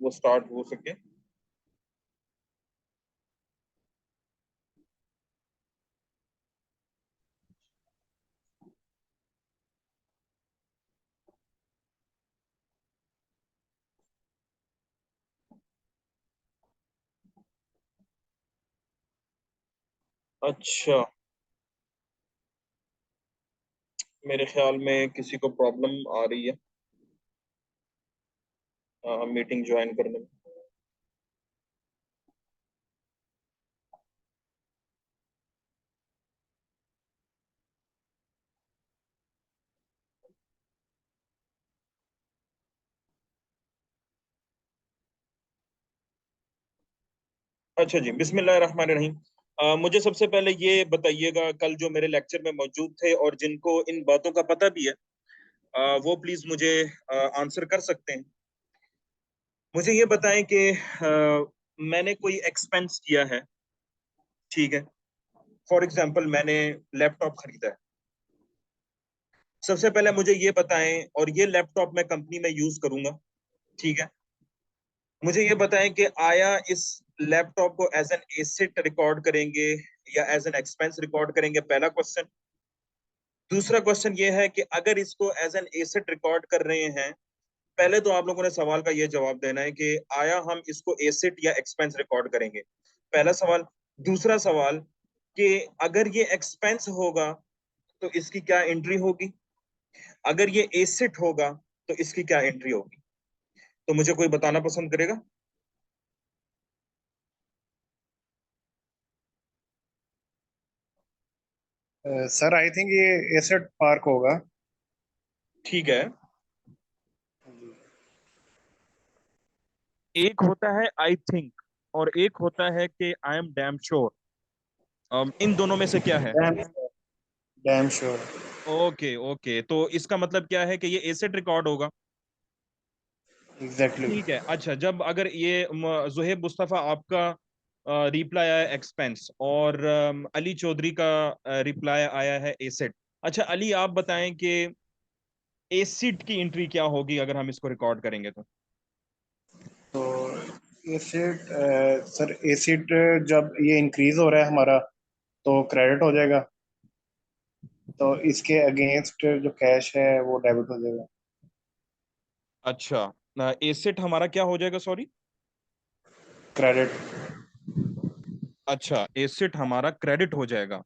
वो स्टार्ट हो सके। अच्छा, मेरे ख्याल में किसी को प्रॉब्लम आ रही है मीटिंग ज्वाइन करने में। अच्छा जी, बिस्मिल्लाहिर्रहमानिर्रहीम। मुझे सबसे पहले ये बताइएगा, कल जो मेरे लेक्चर में मौजूद थे और जिनको इन बातों का पता भी है, वो प्लीज मुझे आंसर कर सकते हैं। मुझे ये बताएं कि मैंने कोई एक्सपेंस किया है, ठीक है। फॉर एग्जांपल मैंने लैपटॉप खरीदा है। सबसे पहले मुझे ये बताएं, और ये लैपटॉप मैं कंपनी में यूज करूंगा, ठीक है। मुझे ये बताएं कि आया इस लैपटॉप को एज एन एसेट रिकॉर्ड करेंगे या एज एन एक्सपेंस रिकॉर्ड करेंगे, पहला क्वेश्चन। दूसरा क्वेश्चन ये है कि अगर इसको एज एन एसेट रिकॉर्ड कर रहे हैं, पहले तो आप लोगों ने सवाल का ये जवाब देना है कि आया हम इसको एसेट या एक्सपेंस रिकॉर्ड करेंगे, पहला सवाल। दूसरा सवाल कि अगर ये एक्सपेंस होगा तो इसकी क्या एंट्री होगी, अगर ये एसेट होगा तो इसकी क्या एंट्री होगी। तो मुझे कोई बताना पसंद करेगा? सर आई थिंक ये एसेट पार्क होगा। ठीक है। एक होता है आई थिंक और एक होता है कि आई एम डैम श्योर। इन दोनों में से क्या है? Dam damn sure. Okay okay, तो इसका मतलब क्या है कि ये एसेट रिकॉर्ड होगा। एग्जैक्टली। ठीक है। अच्छा, जब अगर ये जुहेब मुस्तफा आपका रिप्लाई आया एक्सपेंस और अली चौधरी का रिप्लाई आया है एसेट। अच्छा अली, आप बताएं कि एसिड की एंट्री क्या होगी अगर हम इसको रिकॉर्ड करेंगे तो? तो एसिड, सर एसिड जब ये इंक्रीज हो रहा है हमारा तो क्रेडिट हो जाएगा, तो इसके अगेंस्ट जो कैश है वो डेबिट हो जाएगा। अच्छा, एसेट हमारा क्या हो जाएगा, सॉरी? क्रेडिट। अच्छा, एसेट हमारा क्रेडिट हो जाएगा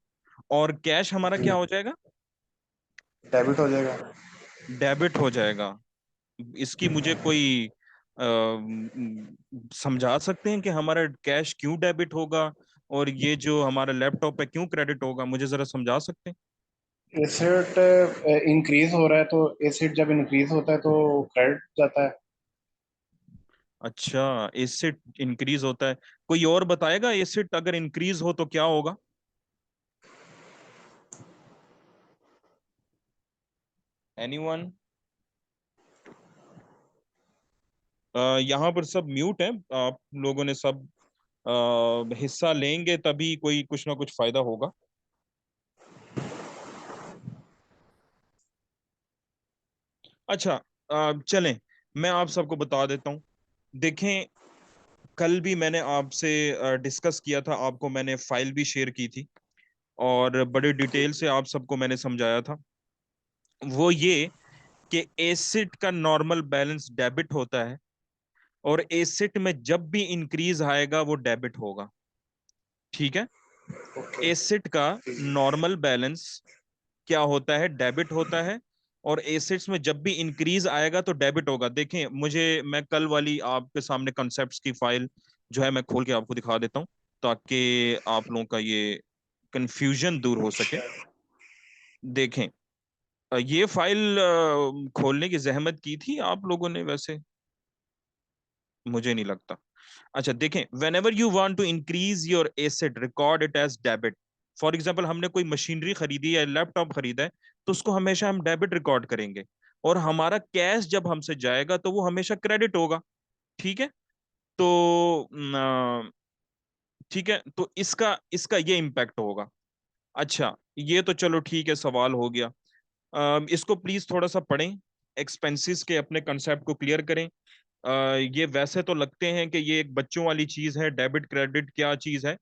और कैश हमारा क्या जी, हो जाएगा? डेबिट हो जाएगा। डेबिट हो जाएगा। इसकी मुझे कोई समझा सकते हैं कि हमारा कैश क्यों डेबिट होगा और ये जो हमारा लैपटॉप है क्यों क्रेडिट होगा? मुझे जरा समझा सकते हैं? एसिड इंक्रीज हो रहा है, तो एसिड जब इंक्रीज होता है तो क्रेडिट जाता है। अच्छा, एसिड इंक्रीज होता है। कोई और बताएगा एसिड अगर इंक्रीज हो तो क्या होगा? एनीवन? यहाँ पर सब म्यूट हैं, आप लोगों ने सब हिस्सा लेंगे तभी कोई कुछ ना कुछ फायदा होगा। अच्छा, चलें, मैं आप सबको बता देता हूँ। देखें, कल भी मैंने आपसे डिस्कस किया था, आपको मैंने फाइल भी शेयर की थी और बड़े डिटेल से आप सबको मैंने समझाया था। वो ये कि एसिड का नॉर्मल बैलेंस डेबिट होता है और एसिड में जब भी इंक्रीज आएगा वो डेबिट होगा, ठीक है। ओके। एसिड का नॉर्मल बैलेंस क्या होता है? डेबिट होता है। और एसिड्स में जब भी इंक्रीज आएगा तो डेबिट होगा। देखें, मैं कल वाली आपके सामने कॉन्सेप्ट्स की फाइल जो है मैं खोल के आपको दिखा देता हूँ ताकि आप लोगों का ये कंफ्यूजन दूर हो सके। देखें, ये फाइल खोलने की जहमत की थी आप लोगों ने वैसे? मुझे नहीं लगता। अच्छा देखें, whenever you want to increase your asset record it as debit. For example हमने कोई मशीनरी खरीदी है, लैपटॉप खरीदा है, तो उसको हमेशा हम डेबिट रिकॉर्ड करेंगे और हमारा कैश जब हमसे जाएगा तो वो हमेशा क्रेडिट होगा, ठीक है। तो ठीक है, तो इसका इसका ये इम्पैक्ट होगा। अच्छा, ये तो चलो ठीक है, सवाल हो गया। इसको प्लीज थोड़ा सा पढ़ें, एक्सपेंसेस के अपने कंसेप्ट को क्लियर करें। ये वैसे तो लगते हैं कि ये एक बच्चों वाली चीज है, डेबिट क्रेडिट क्या चीज है,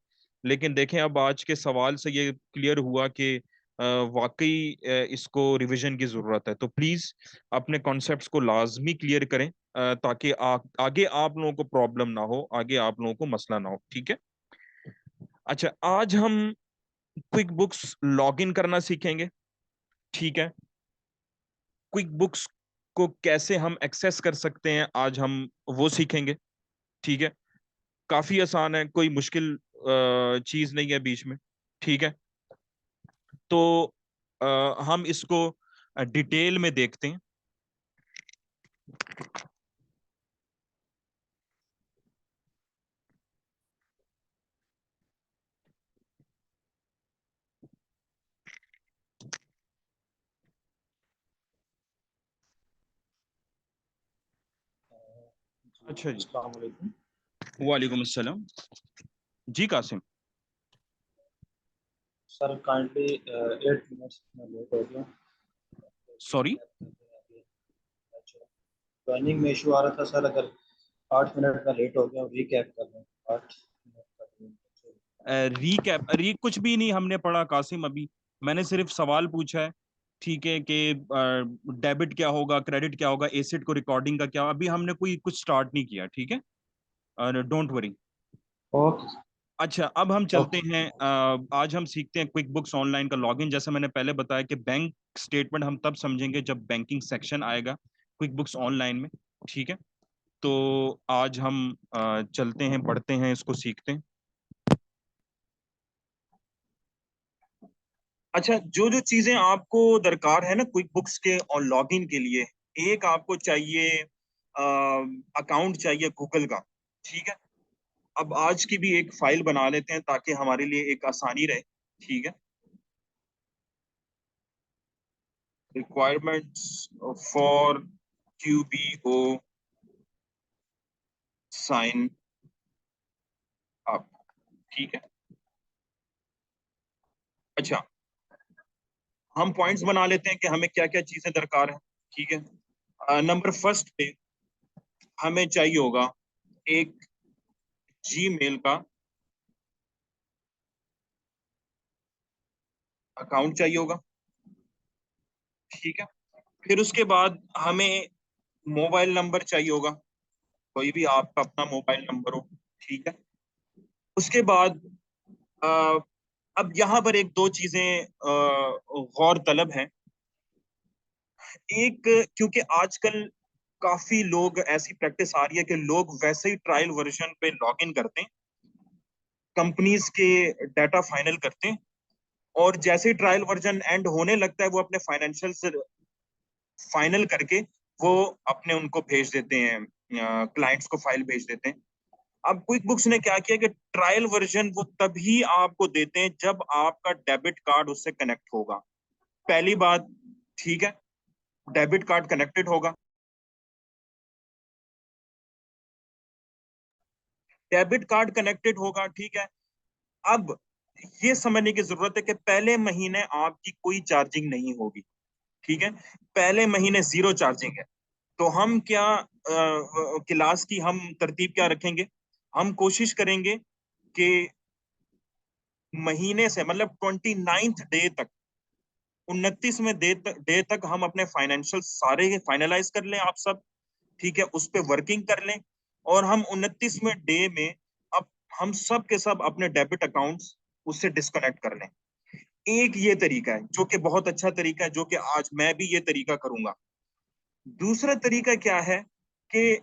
लेकिन देखें अब आज के सवाल से ये क्लियर हुआ कि वाकई इसको रिवीजन की जरूरत है। तो प्लीज अपने कॉन्सेप्ट्स को लाजमी क्लियर करें, ताकि आगे आप लोगों को प्रॉब्लम ना हो, आगे आप लोगों को मसला ना हो, ठीक है। अच्छा, आज हम क्विक बुक्स लॉगिन करना सीखेंगे, ठीक है। क्विक बुक्स को कैसे हम एक्सेस कर सकते हैं आज हम वो सीखेंगे, ठीक है। काफी आसान है, कोई मुश्किल चीज नहीं है बीच में, ठीक है। तो हम इसको डिटेल में देखते हैं। जी, अच्छा जी। अस्सलाम वालेकुम। वालेकुम अस्सलाम। जी कासिम। सर काइंडली 8 मिनट्स में लेट हो गया। सॉरी। ज्वाइनिंग में इशू आ रहा था सर, अगर 8 मिनट में लेट हो गया और रिकैप कर रहे हैं 8 मिनट का। रीकैप री कुछ भी नहीं हमने पढ़ा कासिम अभी। मैंने सिर्फ सवाल पूछा है, ठीक है, कि डेबिट क्या होगा, क्रेडिट क्या होगा, एसेट को रिकॉर्डिंग का क्या, अभी हमने कोई कुछ स्टार्ट नहीं किया, ठीक है। Don't worry. ओके। अच्छा, अब हम चलते ओके। हैं। आज हम सीखते हैं क्विक बुक्स ऑनलाइन का लॉगिन। जैसे मैंने पहले बताया कि बैंक स्टेटमेंट हम तब समझेंगे जब बैंकिंग सेक्शन आएगा क्विक बुक्स ऑनलाइन में, ठीक है। तो आज हम चलते हैं, पढ़ते हैं, इसको सीखते हैं। अच्छा, जो जो चीजें आपको दरकार है ना क्विक बुक्स के और लॉगिन के लिए, एक आपको चाहिए अकाउंट चाहिए गूगल का, ठीक है। अब आज की भी एक फाइल बना लेते हैं ताकि हमारे लिए एक आसानी रहे, ठीक है। रिक्वायरमेंट्स फॉर क्यूबीओ साइन अप, ठीक है। अच्छा, हम पॉइंट्स बना लेते हैं कि हमें क्या क्या चीजें दरकार है, ठीक है। नंबर फर्स्ट पे हमें चाहिए होगा एक जीमेल का अकाउंट चाहिए होगा, ठीक है। फिर उसके बाद हमें मोबाइल नंबर चाहिए होगा, कोई भी आपका अपना मोबाइल नंबर हो, ठीक है। उसके बाद अ, अब यहाँ पर एक दो चीजें गौर तलब हैं। एक, क्योंकि आजकल काफी लोग ऐसी प्रैक्टिस आ रही है कि लोग वैसे ही ट्रायल वर्जन पे लॉग इन करते हैं, कंपनीज के डाटा फाइनल करते हैं, और जैसे ही ट्रायल वर्जन एंड होने लगता है वो अपने फाइनेंशियल से फाइनल करके वो अपने उनको भेज देते हैं, क्लाइंट्स को फाइल भेज देते हैं। अब क्विक बुक्स ने क्या किया कि ट्रायल वर्जन वो तभी आपको देते हैं जब आपका डेबिट कार्ड उससे कनेक्ट होगा, पहली बात, ठीक है। डेबिट कार्ड कनेक्टेड होगा, डेबिट कार्ड कनेक्टेड होगा, ठीक है। अब ये समझने की जरूरत है कि पहले महीने आपकी कोई चार्जिंग नहीं होगी, ठीक है। पहले महीने जीरो चार्जिंग है। तो हम क्या क्लास की हम तरतीब क्या रखेंगे, हम कोशिश करेंगे कि महीने से मतलब 29th डे तक, 29वें डे तक हम अपने फाइनेंशियल सारे फाइनलाइज कर लें आप सब, ठीक है, उस पे वर्किंग कर लें। और हम 29वें डे में अब हम सब के सब अपने डेबिट अकाउंट्स उससे डिस्कनेक्ट कर लें। एक ये तरीका है जो कि बहुत अच्छा तरीका है, जो कि आज मैं भी ये तरीका करूंगा। दूसरा तरीका क्या है कि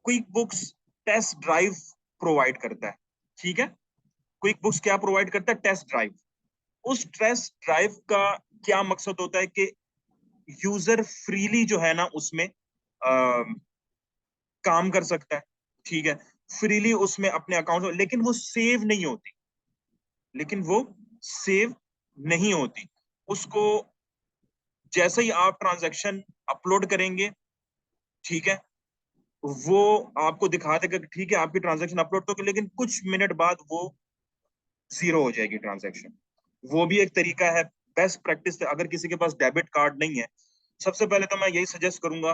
QuickBooks test drive provide करता है, ठीक है। क्विक बुक्स क्या प्रोवाइड करता है, टेस्ट ड्राइव। उस टेस्ट ड्राइव का क्या मकसद होता है कि यूजर फ्रीली जो है ना उसमें काम कर सकता है, ठीक है, फ्रीली उसमें अपने अकाउंट, लेकिन वो सेव नहीं होती, लेकिन वो सेव नहीं होती। उसको जैसे ही आप ट्रांजैक्शन अपलोड करेंगे, ठीक है, वो आपको दिखा देगा कि ठीक है आपकी ट्रांजैक्शन अपलोड तो की, लेकिन कुछ मिनट बाद वो जीरो हो जाएगी ट्रांजैक्शन। वो भी एक तरीका है, बेस्ट प्रैक्टिस। अगर किसी के पास डेबिट कार्ड नहीं है, सबसे पहले तो मैं यही सजेस्ट करूंगा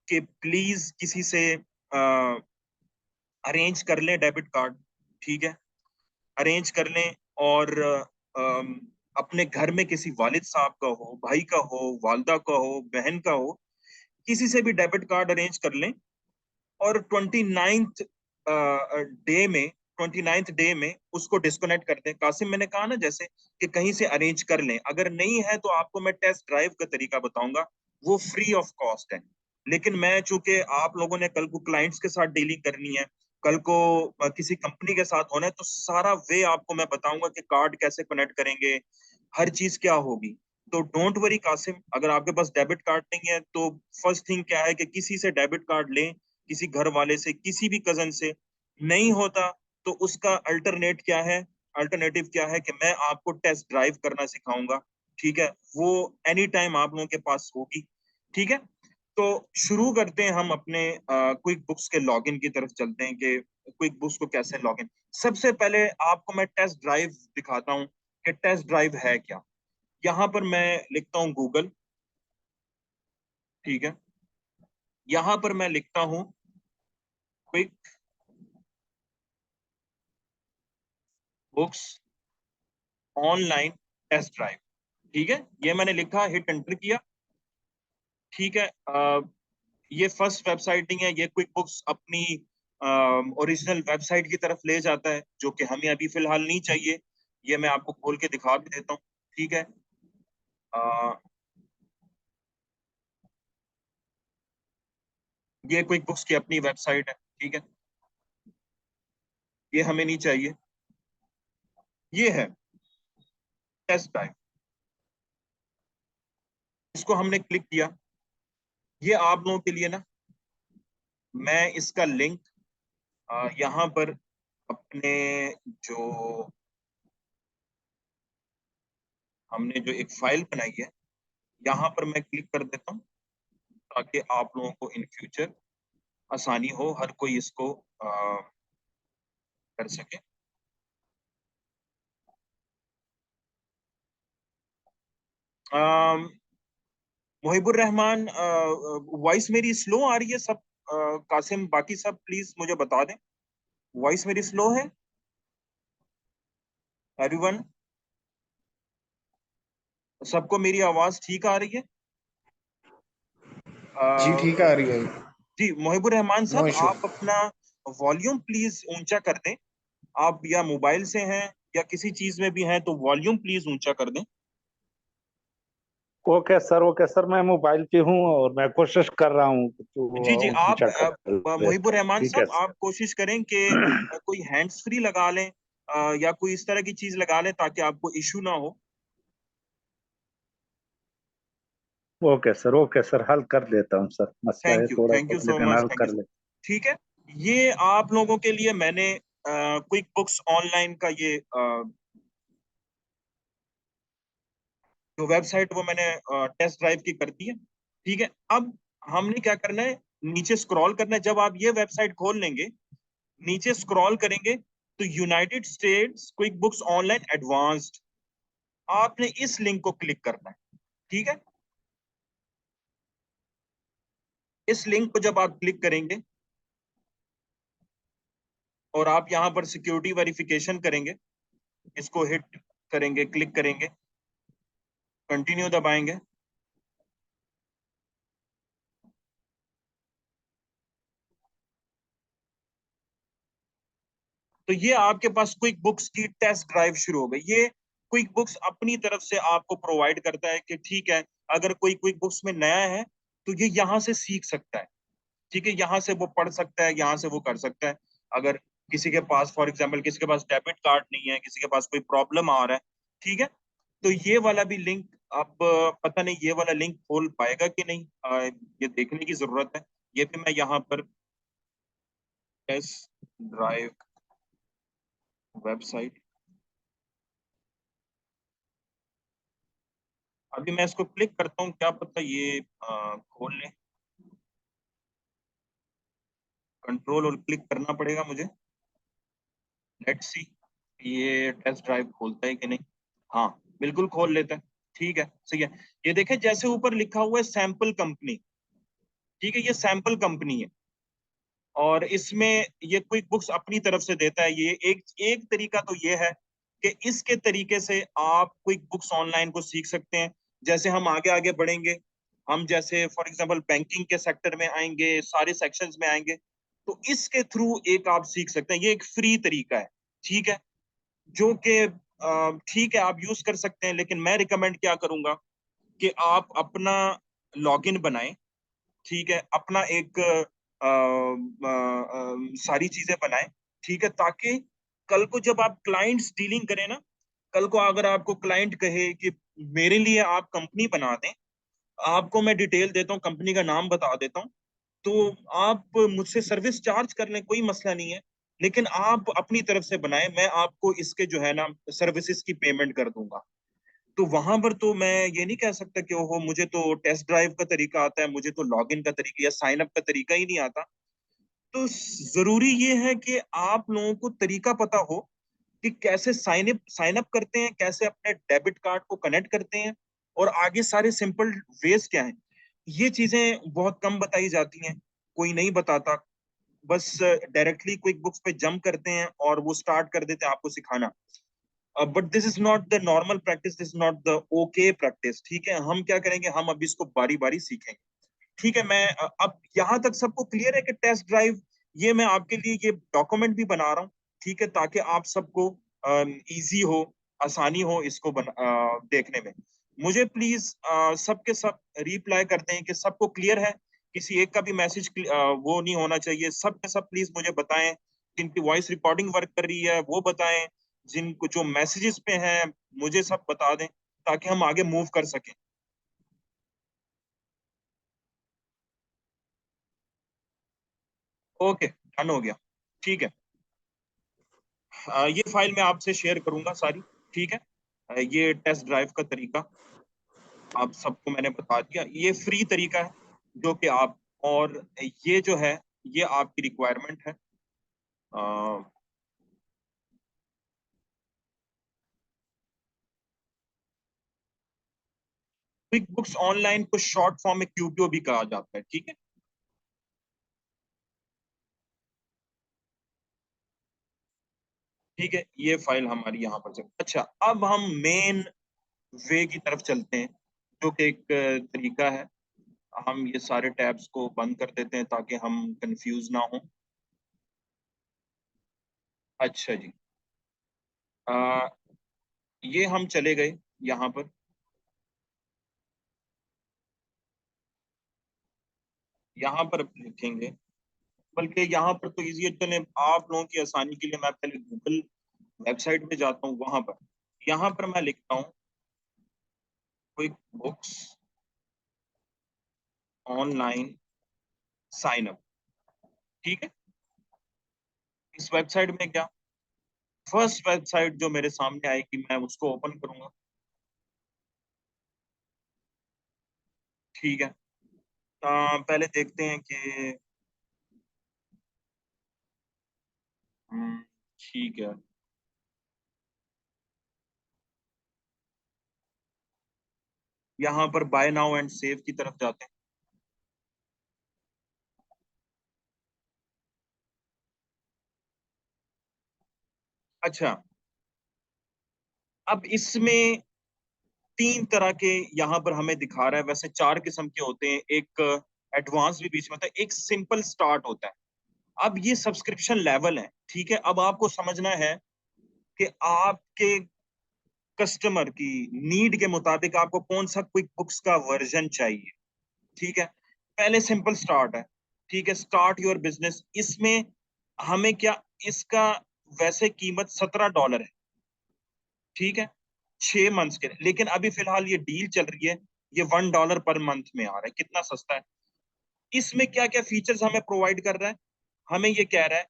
कि प्लीज किसी से अरेंज कर लें डेबिट कार्ड, ठीक है, अरेंज कर लें, और अपने घर में किसी वालिद साहब का हो, भाई का हो, वालदा का हो, बहन का हो, किसी से भी डेबिट कार्ड अरेंज कर लें, और 29th डे में 29th डे में उसको डिस्कनेक्ट कर दें। कासिम, मैंने कहा ना जैसे कि कहीं से अरेंज कर लें, अगर नहीं है तो आपको मैं टेस्ट ड्राइव का तरीका बताऊंगा, वो फ्री ऑफ कॉस्ट है। लेकिन मैं चूंकि आप लोगों ने कल को क्लाइंट्स के साथ डीलिंग करनी है, कल को किसी कंपनी के साथ होना है, तो सारा वे आपको मैं बताऊंगा कि कार्ड कैसे कनेक्ट करेंगे, हर चीज क्या होगी। तो डोंट वरी कासिम, अगर आपके पास डेबिट कार्ड नहीं है तो फर्स्ट थिंग क्या है कि किसी से डेबिट कार्ड लें, किसी घर वाले से, किसी भी कजन से। नहीं होता तो उसका अल्टरनेट क्या है, अल्टरनेटिव क्या है कि मैं आपको टेस्ट ड्राइव करना सिखाऊंगा, ठीक है, वो एनी टाइम आप लोगों के पास होगी, ठीक है। तो शुरू करते हैं हम अपने क्विक बुक्स के लॉगिन की तरफ चलते हैं कि क्विक बुक्स को कैसे लॉगिन। सबसे पहले आपको मैं टेस्ट ड्राइव दिखाता हूँ कि टेस्ट ड्राइव है क्या। यहाँ पर मैं लिखता हूँ गूगल, ठीक है, यहाँ पर मैं लिखता हूँ QuickBooks online test drive, ठीक है, ये मैंने लिखा, हिट एंटर किया, ठीक है। ये फर्स्ट वेबसाइट नहीं है, ये क्विक बुक्स अपनी ओरिजिनल वेबसाइट की तरफ ले जाता है, जो कि हमें अभी फिलहाल नहीं चाहिए। ये मैं आपको खोल के दिखा भी देता हूँ, ठीक है। अ, ये क्विक बुक्स की अपनी वेबसाइट है, ठीक है, ये हमें नहीं चाहिए। ये है टेस्ट ड्राइव, इसको हमने क्लिक किया। ये आप लोगों के लिए ना, मैं इसका लिंक यहाँ पर अपने, जो हमने जो एक फाइल बनाई है, यहाँ पर मैं क्लिक कर देता हूँ, ताकि आप लोगों को इन फ्यूचर आसानी हो, हर कोई इसको कर सके। मुहिबुर रहमान, वॉइस मेरी स्लो आ रही है सब? कासिम, बाकी सब प्लीज मुझे बता दें, वॉइस मेरी स्लो है एवरीवन? सबको मेरी आवाज ठीक आ रही है? जी अ, ठीक आ रही है। जी मुहिबुर रहमान नो साहब, इशू। आप अपना वॉल्यूम प्लीज ऊंचा कर दें। आप या मोबाइल से हैं या किसी चीज में भी हैं, तो वॉल्यूम प्लीज ऊंचा कर दें। ओके सर, ओके सर, मैं मोबाइल पे हूँ और मैं कोशिश कर रहा हूँ जी जी, तो आप ऊंचा कर देता मुहिबुर हूँ। रहमान ठीक है साहब, सर। आप कोशिश करें कि कोई हैंड्स फ्री लगा लें, या कोई इस तरह की चीज लगा लें ताकि आपको इशू ना हो। ओके सर, हल कर देता हूँ सर, मसला है थोड़ा थैंक सा यू सो लेकिन मच, हल थैंक यू कर सो, ले। ठीक है। ये आप लोगों के लिए मैंने क्विक बुक्स ऑनलाइन का ये जो वेबसाइट, वो मैंने टेस्ट ड्राइव की कर दी है, ठीक है। अब हमने क्या करना है, नीचे स्क्रॉल करना है। जब आप ये वेबसाइट खोल लेंगे, नीचे स्क्रॉल करेंगे, तो United states quick books online advanced, आपने इस लिंक को क्लिक करना है, ठीक है। इस लिंक को जब आप क्लिक करेंगे और आप यहां पर सिक्योरिटी वेरिफिकेशन करेंगे, इसको हिट करेंगे, क्लिक करेंगे, कंटिन्यू दबाएंगे, तो ये आपके पास क्विक बुक्स की टेस्ट ड्राइव शुरू हो गई। ये क्विक बुक्स अपनी तरफ से आपको प्रोवाइड करता है कि ठीक है, अगर कोई क्विक बुक्स में नया है तो ये यहाँ से सीख सकता है, ठीक है, यहाँ से वो पढ़ सकता है, यहाँ से वो कर सकता है। अगर किसी के पास, फॉर एग्जाम्पल, किसी के पास डेबिट कार्ड नहीं है, किसी के पास कोई प्रॉब्लम आ रहा है, ठीक है, तो ये वाला भी लिंक, अब पता नहीं ये वाला लिंक खोल पाएगा कि नहीं, ये देखने की जरूरत है। ये भी मैं यहाँ पर टेस्ट ड्राइव वेबसाइट, अभी मैं इसको क्लिक करता हूँ, क्या पता ये खोल ले। कंट्रोल और क्लिक करना पड़ेगा मुझे। लेट्स सी ये टेस्ट ड्राइव खोलता है कि नहीं। हाँ, बिल्कुल खोल लेता है, ठीक है, सही है। ये देखें, जैसे ऊपर लिखा हुआ है सैंपल कंपनी, ठीक है, ये सैंपल कंपनी है, और इसमें ये क्विक बुक्स अपनी तरफ से देता है। ये एक एक तरीका तो ये है कि इसके तरीके से आप क्विक बुक्स ऑनलाइन को सीख सकते हैं। जैसे हम आगे आगे बढ़ेंगे, हम जैसे फॉर एग्जांपल बैंकिंग के सेक्टर में आएंगे, सारे सेक्शंस में आएंगे, तो इसके थ्रू एक आप सीख सकते हैं। ये एक फ्री तरीका है, ठीक है, जो कि ठीक है, आप यूज कर सकते हैं। लेकिन मैं रिकमेंड क्या करूंगा कि आप अपना लॉगिन बनाएं, ठीक है, अपना एक सारी चीजें बनाएं, ठीक है, ताकि कल को जब आप क्लाइंट्स डीलिंग करें ना, कल को अगर आपको क्लाइंट कहे कि मेरे लिए आप कंपनी बना दें, आपको मैं डिटेल देता हूँ, कंपनी का नाम बता देता हूँ, तो आप मुझसे सर्विस चार्ज कर लें, कोई मसला नहीं है। लेकिन आप अपनी तरफ से बनाएं, मैं आपको इसके जो है ना सर्विसेज की पेमेंट कर दूंगा। तो वहां पर तो मैं ये नहीं कह सकता कि ओहो मुझे तो टेस्ट ड्राइव का तरीका आता है, मुझे तो लॉगिन का तरीका या साइन अप का तरीका ही नहीं आता। तो जरूरी ये है कि आप लोगों को तरीका पता हो कि कैसे साइन अप करते हैं, कैसे अपने डेबिट कार्ड को कनेक्ट करते हैं, और आगे सारे सिंपल वेज क्या हैं। ये चीजें बहुत कम बताई जाती हैं, कोई नहीं बताता। बस डायरेक्टली क्विक बुक्स पे जंप करते हैं और वो स्टार्ट कर देते हैं आपको सिखाना। But this is not the normal practice, this is not the okay practice, ठीक है। हम क्या करेंगे, हम अभी इसको बारी बारी सीखेंगे, ठीक है। मैं अब यहाँ तक सबको क्लियर है कि टेस्ट ड्राइव, ये मैं आपके लिए ये डॉक्यूमेंट भी बना रहा हूँ, ठीक है, ताकि आप सबको इजी हो, आसानी हो इसको देखने में। मुझे प्लीज सबके सब रिप्लाई कर दें कि सबको क्लियर है। किसी एक का भी मैसेज वो नहीं होना चाहिए। सब के सब प्लीज मुझे बताएं, जिनकी वॉइस रिकॉर्डिंग वर्क कर रही है वो बताएं, जिनको जो मैसेजेस पे हैं मुझे सब बता दें, ताकि हम आगे मूव कर सकें। ओके, डन हो गया, ठीक है। ये फाइल मैं आपसे शेयर करूंगा सारी, ठीक है। ये टेस्ट ड्राइव का तरीका आप सबको मैंने बता दिया, ये फ्री तरीका है जो कि आप, और ये जो है ये आपकी रिक्वायरमेंट है। क्विक बुक्स ऑनलाइन को शॉर्ट फॉर्म में क्यूबीओ भी कहा जाता है, ठीक है। ठीक है, ये फाइल हमारी यहाँ पर चल। अच्छा, अब हम मेन वे की तरफ चलते हैं, जो कि एक तरीका है। हम ये सारे टैब्स को बंद कर देते हैं ताकि हम कंफ्यूज ना हो। अच्छा जी, आ, ये हम चले गए यहाँ पर। यहाँ पर लिखेंगे, बल्कि यहाँ पर तो इजी है, चले आप लोगों की आसानी के लिए मैं पहले गूगल वेबसाइट पे जाता हूँ। वहां पर, यहाँ पर मैं लिखता हूँ QuickBooks online sign up, ठीक है। इस वेबसाइट में क्या, फर्स्ट वेबसाइट जो मेरे सामने आएगी मैं उसको ओपन करूंगा, ठीक है। पहले देखते हैं कि ठीक है, यहाँ पर बाय नाउ एंड सेव की तरफ जाते हैं। अच्छा, अब इसमें तीन तरह के यहाँ पर हमें दिखा रहा है, वैसे चार किस्म के होते हैं। एक एडवांस भी बीच में होता है, एक सिंपल स्टार्ट होता है। अब ये सब्सक्रिप्शन लेवल है, ठीक है। अब आपको समझना है कि आपके कस्टमर की नीड के मुताबिक आपको कौन सा क्विक बुक्स का वर्जन चाहिए, ठीक है। पहले सिंपल स्टार्ट है, ठीक है, स्टार्ट योर बिजनेस। इसमें हमें क्या, इसका वैसे कीमत $17 है, ठीक है, 6 मंथ्स के लिए। लेकिन अभी फिलहाल ये डील चल रही है, ये $1 पर मंथ में आ रहा है, कितना सस्ता है। इसमें क्या क्या फीचर्स हमें प्रोवाइड कर रहा है, हमें ये कह रहा है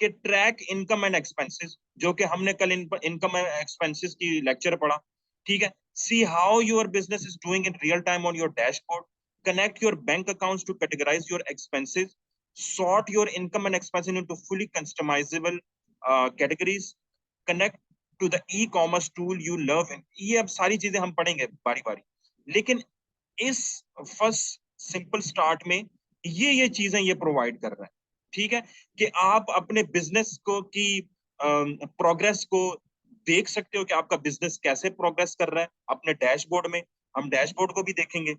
कि ट्रैक इनकम एंड एक्सपेंसेस, जो कि हमने कल इनकम एंड एक्सपेंसेस की लेक्चर पढ़ा, ठीक है। See how your business is doing in real time on your dashboard, connect your bank accounts to categorise your expenses, sort your income and expenses into fully customizable categories, connect to the e-commerce tool you love। ये अब सारी चीजें हम पढ़ेंगे बारी बारी, लेकिन इस फर्स्ट सिंपल स्टार्ट में ये चीजें ये प्रोवाइड कर रहा है। ठीक है, कि आप अपने बिजनेस को की प्रोग्रेस को देख सकते हो कि आपका बिजनेस कैसे प्रोग्रेस कर रहा है अपने डैशबोर्ड में। हम डैशबोर्ड को भी देखेंगे।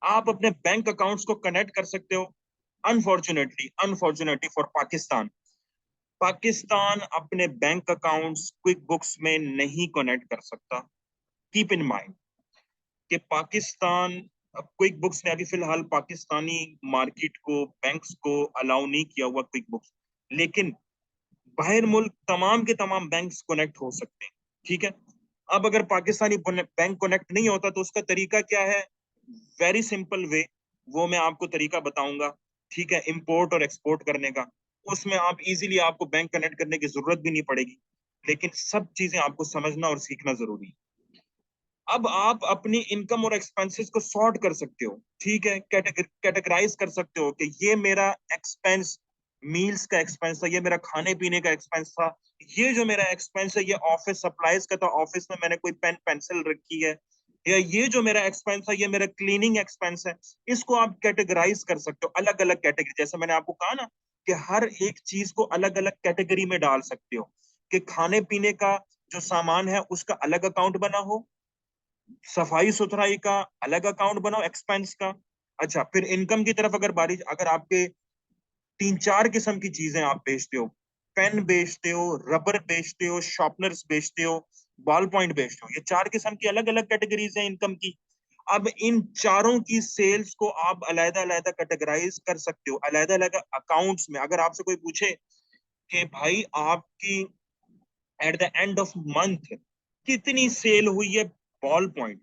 आप अपने बैंक अकाउंट्स को कनेक्ट कर सकते हो। अनफॉर्चुनेटली फॉर पाकिस्तान, पाकिस्तान अपने बैंक अकाउंट्स क्विक बुक्स में नहीं कनेक्ट कर सकता। कीप इन माइंड कि पाकिस्तान क्विक बुक्स ने अभी फिलहाल पाकिस्तानी मार्केट को, बैंक्स को अलाउ नहीं किया हुआ क्विक बुक्स, लेकिन बाहर मुल्क तमाम के तमाम बैंक्स कनेक्ट हो सकते हैं। ठीक है, अब अगर पाकिस्तानी बैंक कनेक्ट नहीं होता तो उसका तरीका क्या है? वेरी सिंपल वे, वो मैं आपको तरीका बताऊंगा। ठीक है, इंपोर्ट और एक्सपोर्ट करने का, उसमें आप इजीली, आपको बैंक कनेक्ट करने की जरूरत भी नहीं पड़ेगी, लेकिन सब चीजें आपको समझना और सीखना जरूरी है। अब आप अपनी इनकम और एक्सपेंसेस को सॉर्ट कर सकते हो। ठीक है, कैटेगराइज कर सकते हो कि ये मेरा एक्सपेंस मील्स का एक्सपेंस था, ये मेरा खाने पीने का एक्सपेंस था, ये जो मेरा एक्सपेंस है ये ऑफिस सप्लाईज का था, ऑफिस में मैंने कोई पेन पेंसिल रखी है, या ये जो मेरा एक्सपेंस है ये मेरा क्लीनिंग एक्सपेंस है। इसको आप कैटेगराइज कर सकते हो अलग अलग कैटेगरी, जैसे मैंने आपको कहा ना कि हर एक चीज को अलग अलग कैटेगरी में डाल सकते हो, कि खाने पीने का जो सामान है उसका अलग अकाउंट बना हो, सफाई सुथराई का अलग अकाउंट बनाओ एक्सपेंस का। अच्छा, फिर इनकम की तरफ अगर बारी, अगर आपके तीन चार किस्म की चीजें आप बेचते हो, पेन बेचते हो, रबर बेचते हो, शार्पनर्स बेचते हो, बॉल पॉइंट बेचते हो, ये चार किस्म की अलग अलग कैटेगरीज हैं इनकम की। अब इन चारों की सेल्स को आप अलग अलग कैटेगराइज कर सकते हो अलग अलग अकाउंट्स में। अगर आपसे कोई पूछे कि भाई आपकी at the end of month कितनी सेल हुई है बॉल पॉइंट,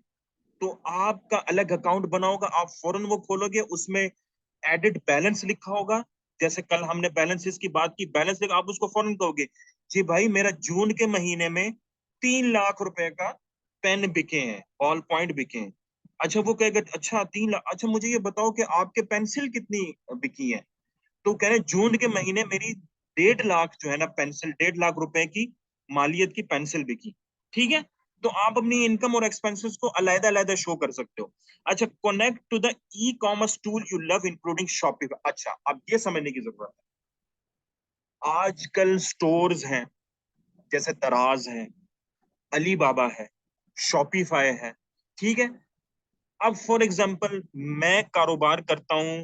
तो आपका अलग अकाउंट बना होगा, आप फौरन वो खोलोगे, उसमें एडिट बैलेंस लिखा होगा। जैसे कल हमने बैलेंसेस की बात की, बैलेंस लिखा, आप उसको फौरन कहोगे जी भाई मेरा जून के महीने में 3 लाख रुपए का पेन बिके हैं, बॉल पॉइंट बिके हैं। अच्छा, वो कहेगा अच्छा 3 लाख, अच्छा मुझे ये बताओ कि आपके पेंसिल कितनी बिकी है? तो कह रहे जून के महीने मेरी 1.5 लाख जो है ना पेंसिल, 1.5 लाख रुपए की मालियत की पेंसिल बिकी। ठीक है, तो आप अपनी इनकम और एक्सपेंसेस को अलग अलग शो कर सकते हो। अच्छा, connect to the ecommerce tool you love including Shopify. अच्छा, अब ये समझने की जरूरत है, आजकल स्टोर्स हैं जैसे दराज है, अली बाबा है, शॉपिफाई है। ठीक है, अब फॉर एग्जांपल मैं कारोबार करता हूं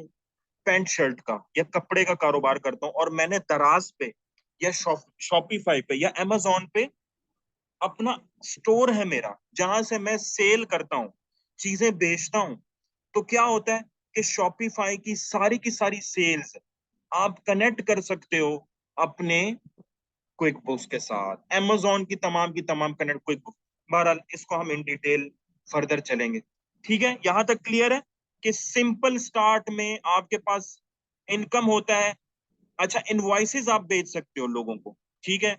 पैंट शर्ट का या कपड़े का कारोबार करता हूं, और मैंने दराज पे या शॉपिफाई पे या अमेजोन पे अपना स्टोर है मेरा, जहां से मैं सेल करता हूँ, चीजें बेचता हूँ। तो क्या होता है कि शॉपिफाई की सारी सेल्स आप कनेक्ट कर सकते हो अपने क्विक बुक्स के साथ, अमेजोन की तमाम कनेक्ट क्विक बुक। बहरहाल इसको हम इन डिटेल फर्दर चलेंगे। ठीक है, यहां तक क्लियर है कि सिंपल स्टार्ट में आपके पास इनकम होता है। अच्छा, इनवॉइसेस आप बेच सकते हो लोगों को। ठीक है,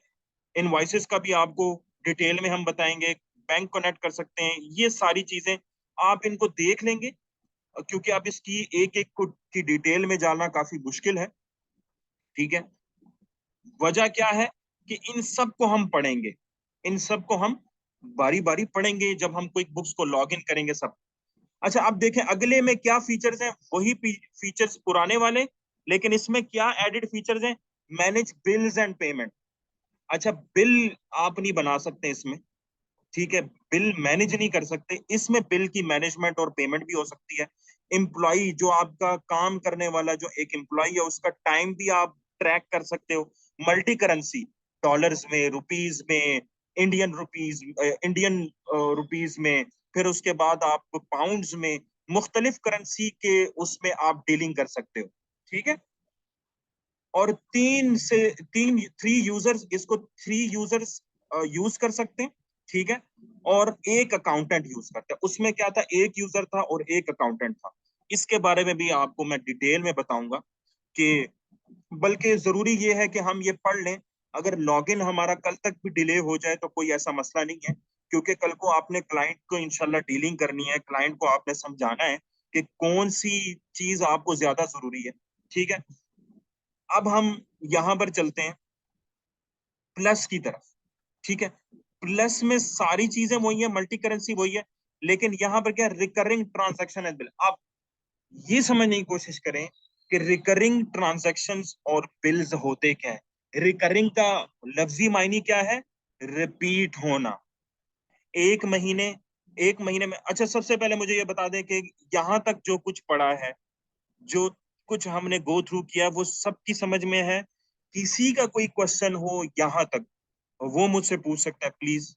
इनवॉइसेस का भी आपको डिटेल में हम बताएंगे, बैंक कनेक्ट कर सकते हैं, ये सारी चीजें आप इनको देख लेंगे, क्योंकि आप इसकी एक एक की डिटेल में जाना काफी मुश्किल है। ठीक है, वजह क्या है कि इन सब को हम पढ़ेंगे, इन सब को हम बारी बारी पढ़ेंगे जब हम क्विक बुक्स को लॉग इन करेंगे सब। अच्छा, अब देखें अगले में क्या फीचर्स हैं, वही फीचर्स पुराने वाले, लेकिन इसमें क्या एडिड फीचर्स हैं? Manage bills and payment. अच्छा, बिल आप नहीं बना सकते इसमें। ठीक है, बिल मैनेज नहीं कर सकते इसमें, बिल की मैनेजमेंट और पेमेंट भी हो सकती है। एम्प्लॉय, जो आपका काम करने वाला जो एक एम्प्लॉय है, उसका टाइम भी आप ट्रैक कर सकते हो। मल्टी करेंसी, डॉलर्स में, रुपीज में, इंडियन रुपीज में, फिर उसके बाद आप पाउंड्स में, मुख्तलिफ करेंसी के उसमें आप डीलिंग कर सकते हो। ठीक है, और 3 यूजर्स, इसको 3 यूजर्स यूज कर सकते हैं। ठीक है, और एक अकाउंटेंट यूज करते हैं। उसमें क्या था, एक यूजर था और एक अकाउंटेंट था। इसके बारे में भी आपको मैं डिटेल में बताऊंगा कि, बल्कि जरूरी ये है कि हम ये पढ़ लें। अगर लॉगिन हमारा कल तक भी डिले हो जाए तो कोई ऐसा मसला नहीं है, क्योंकि कल को आपने क्लाइंट को इंशाल्लाह डीलिंग करनी है, क्लाइंट को आपने समझाना है कि कौन सी चीज आपको ज्यादा जरूरी है। ठीक है, अब हम यहां पर चलते हैं प्लस की तरफ। ठीक है, प्लस में सारी चीजें वही है, मल्टी करेंसी वही है, लेकिन यहां पर क्या, रिकरिंग ट्रांजैक्शन एज बिल। आप ये समझने की कोशिश करें कि रिकरिंग ट्रांजैक्शंस और बिल्स होते क्या है। रिकरिंग का लफ्जी मायने क्या है? रिपीट होना। एक महीने में। अच्छा, सबसे पहले मुझे ये बता दें कि यहाँ तक जो कुछ पढ़ा है, जो कुछ हमने गो थ्रू किया, वो सबकी समझ में है? किसी का कोई क्वेश्चन हो यहाँ तक, वो मुझसे पूछ सकता है प्लीज।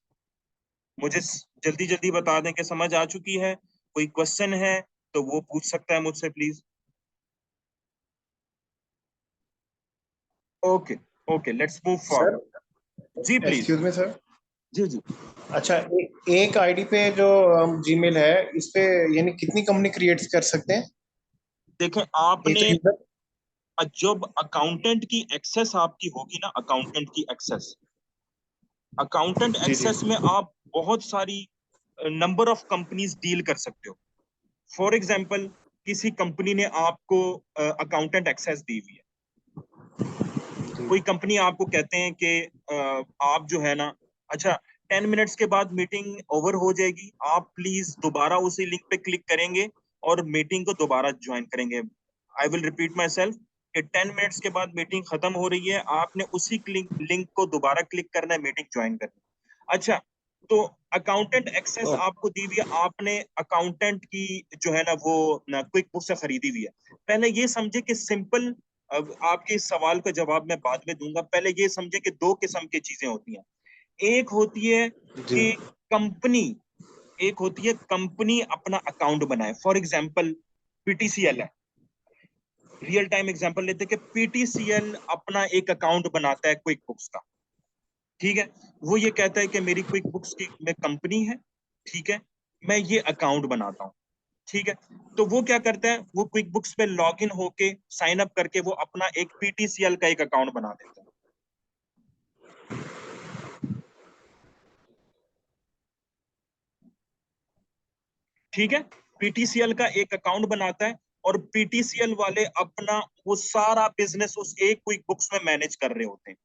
मुझे जल्दी जल्दी बता दें कि समझ आ चुकी है। कोई क्वेश्चन है तो वो पूछ सकता है मुझसे please. Okay, okay, let's move sir, forward. जी प्लीज। Excuse me sir. जी जी। अच्छा, एक आईडी पे जो जीमेल है, इस पे यानी कितनी कंपनी क्रिएट कर सकते हैं? देखें, एक तो आपने यूजर। जब अकाउंटेंट की एक्सेस आपकी होगी ना, अकाउंटेंट जी जी। एक्सेस में आप बहुत सारी नंबर ऑफ कंपनीज डील कर सकते हो। फॉर एग्जाम्पल, किसी कंपनी ने आपको अकाउंटेंट एक्सेस दी हुई है। कोई कंपनी आपको कहते हैं कि आप जो है ना, अच्छा, 10 मिनट्स के बाद मीटिंग ओवर हो जाएगी, आप प्लीज दोबारा उसी लिंक पे क्लिक करेंगे और मीटिंग को दोबारा ज्वाइन करेंगे। I will repeat my self कि 10 मिनट्स के बाद मीटिंग खत्म हो रही है, आपने उसी लिंक को दोबारा क्लिक करना है, मीटिंग ज्वाइन करनी है। अच्छा, तो अकाउंटेंट एक्सेस आपको दी हुई है, आपने अकाउंटेंट की जो है ना वो क्विक बुक से खरीदी हुई है। पहले ये समझे कि सिंपल, अब आपके इस सवाल का जवाब मैं बाद में दूंगा, पहले ये समझे कि दो किस्म की चीजें होती हैं। एक होती है जी कि कंपनी एक होती है कंपनी अपना अकाउंट बनाए। फॉर एग्जांपल, पीटीसीएल है। रियल टाइम एग्जांपल लेते हैं कि पीटीसीएल अपना एक अकाउंट बनाता है क्विक बुक्स का। ठीक है, वो ये कहता है कि मेरी क्विक बुक्स की में कंपनी है, ठीक है, मैं ये अकाउंट बनाता हूँ। ठीक है, तो वो क्या करता है, वो क्विक बुक्स पे लॉग इन होके साइन अप करके वो अपना एक पीटीसीएल का एक अकाउंट बना देता है। ठीक है, पीटीसीएल का एक अकाउंट बनाता है और पीटीसीएल वाले अपना वो सारा बिजनेस उस एक क्विक बुक्स में मैनेज कर रहे होते हैं।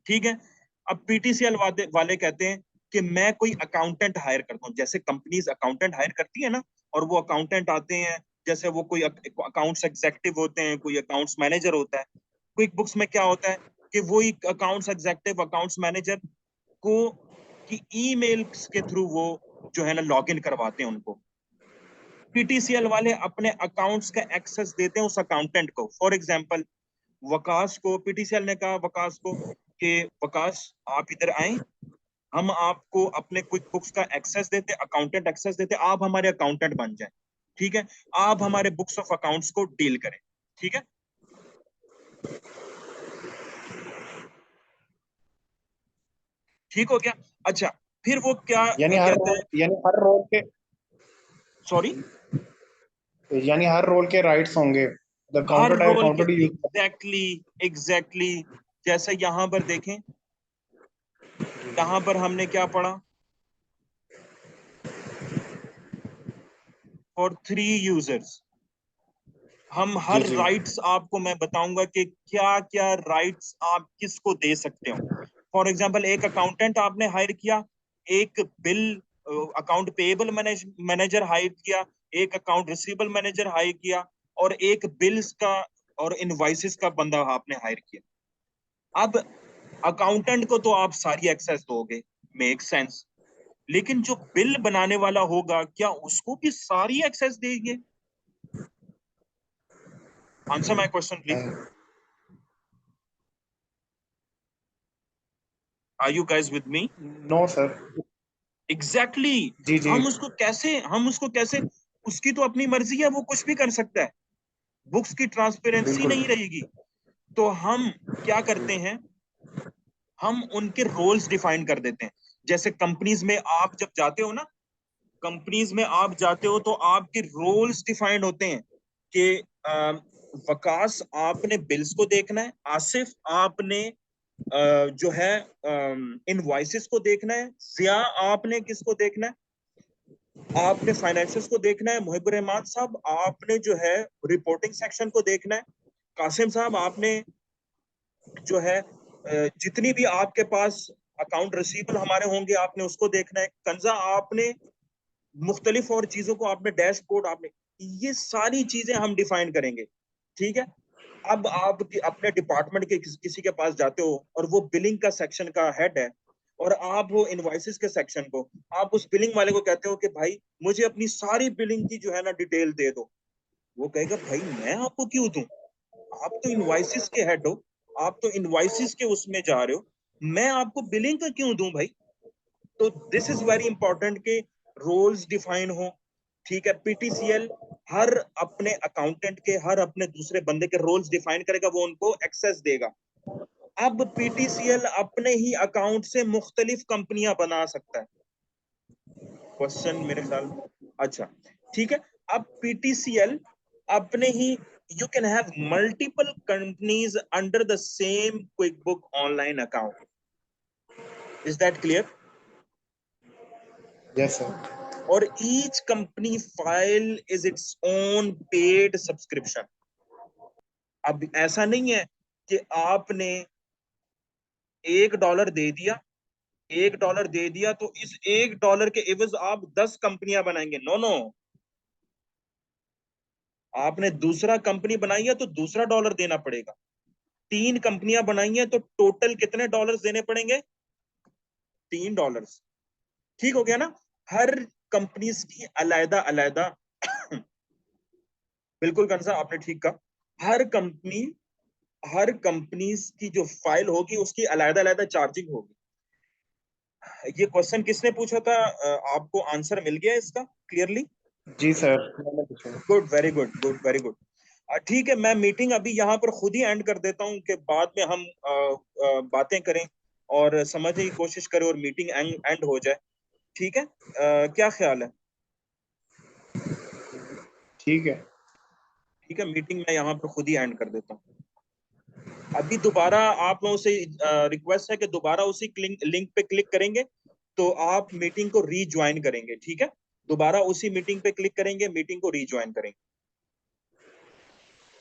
ठीक है, अब पीटीसीएल वाले कहते हैं कि मैं कोई अकाउंटेंट हायर करता हूँ। जैसे कंपनीज अकाउंटेंट हायर करती है ना, और वो अकाउंटेंट आते हैं, जैसे वो कोई अकाउंट्स एग्जेक्टिव होते हैं, कोई अकाउंट्स मैनेजर होता है। क्विक बुक्स में क्या होता है कि वो अकाउंट्स एग्जेक्टिव, अकाउंट्स मैनेजर को की ईमेल के थ्रू वो जो है ना लॉग इन करवाते हैं उनको। पीटीसीएल वाले अपने अकाउंट्स का एक्सेस देते हैं उस अकाउंटेंट को। फॉर एग्जांपल, वकास को पीटीसीएल ने कहा वकास को कि वकास आप इधर आए, हम आपको अपने क्विक बुक्स का एक्सेस देते, अकाउंटेंट एक्सेस देते, आप हमारे अकाउंटेंट बन जाए। ठीक है, आप हमारे बुक्स ऑफ अकाउंट्स को डील करें। ठीक है, ठीक हो गया। अच्छा, फिर वो क्या कहता है, यानी हर रोल के सॉरी, यानी हर रोल के राइट्स होंगे। द हर काउंटर टाइप रोल के काउंटर यूज। Exactly, exactly. जैसे यहां पर देखें, यहां पर हमने क्या पढ़ा, फॉर 3 यूजर्स। हम जी हर जी राइट्स आपको मैं बताऊंगा कि क्या क्या राइट्स आप किसको दे सकते हो। फॉर एग्जांपल, एक अकाउंटेंट आपने हायर किया, एक bill account payable manager hire किया, एक अकाउंट रिसीवेबल मैनेजर हायर किया, और एक बिल्स का और इनवॉइसेस का बंदा आपने हायर किया। अब अकाउंटेंट को तो आप सारी एक्सेस दोगे, मेक सेंस, लेकिन जो बिल बनाने वाला होगा, क्या उसको भी सारी एक्सेस देंगे? Answer my question please. Are you guys with me? No sir. Exactly जी जी। हम उसको कैसे, उसकी तो अपनी मर्जी है, वो कुछ भी कर सकता है, बुक्स की ट्रांसपेरेंसी बिल्कुल। नहीं रहेगी। तो हम क्या करते हैं, हम उनके रोल्स डिफाइन कर देते हैं। जैसे कंपनीज में आप जब जाते हो ना, कंपनीज में आप जाते हो तो आपके रोल्स डिफाइंड होते हैं कि वकास आपने बिल्स को देखना है, आसिफ आपने जो है इनवॉइसेस को देखना है, जिया आपने किसको देखना है, आपने फाइनेंशियल्स को देखना है, मुहिबुर रहमान साहब आपने जो है रिपोर्टिंग सेक्शन को देखना है, कासिम साहब आपने जो है जितनी भी आपके पास अकाउंट रिसीवेबल हमारे होंगे आपने उसको देखना है, कंजा आपने मुख्तलिफ और चीजों को आपने डैशबोर्ड आपने, ये सारी चीजें हम डिफाइन करेंगे। ठीक है, अब आप अपने डिपार्टमेंट के किसी के पास जाते हो और वो बिलिंग का सेक्शन का हेड है, और आप वो इनवॉइसेस के सेक्शन को, आप उस बिलिंग वाले को कहते हो कि भाई मुझे अपनी सारी बिलिंग की जो है ना डिटेल दे दो, वो कहेगा भाई मैं आपको क्यों दूं, आप तो इनवॉइसेस के हेड हो, आप तो इनवॉइसेस के उसमें जा रहे हो, मैं आपको बिलिंग का क्यों दूं भाई। तो दिस इज वेरी इंपॉर्टेंट कि रोल्स डिफाइन हो। ठीक है, पीटीसीएल हर अपने अकाउंटेंट के, हर अपने दूसरे बंदे के रोल्स डिफाइन करेगा, वो उनको एक्सेस देगा। अब पीटीसीएल अपने ही अकाउंट से मुख्तलिफ कंपनियां बना सकता है। क्वेश्चन मेरे ख्याल में, अच्छा ठीक है। अब पीटीसीएल अपने ही, you can have multiple companies under the same quick book online account. Is that clear? Yes sir. और each company file is its own paid subscription. अब ऐसा नहीं है कि आपने $1 दे दिया, $1 दे दिया तो इस $1 के एवज आप 10 कंपनियां बनाएंगे। नो नो, आपने दूसरा कंपनी बनाई है तो दूसरा डॉलर देना पड़ेगा। 3 कंपनियां बनाई है तो टोटल कितने डॉलर्स देने पड़ेंगे? $3। ठीक हो गया ना? हर कंपनीज की अलैदा अलैदा बिल्कुल कंसा आपने ठीक कहा। हर कंपनी की जो फाइल होगी उसकी अलैदा अलैदा चार्जिंग होगी। ये क्वेश्चन किसने पूछा था? आपको आंसर मिल गया इसका क्लियरली? जी सर, मैंने पूछा। Good, very good, good, very good. ठीक है, मैं मीटिंग अभी यहाँ पर खुद ही एंड कर देता हूँ कि बाद में हम बातें करें और समझने की कोशिश करें और मीटिंग एंड हो जाए। ठीक है, क्या ख्याल है? ठीक है। ठीक है, मीटिंग मैं यहाँ पर खुद ही एंड कर देता हूँ। अभी दोबारा आप लोगों से रिक्वेस्ट है कि दोबारा उसी लिंक पे क्लिक करेंगे तो आप मीटिंग को रीज्वाइन करेंगे। ठीक है, दोबारा उसी मीटिंग पे क्लिक करेंगे, मीटिंग को रीज्वाइन करेंगे।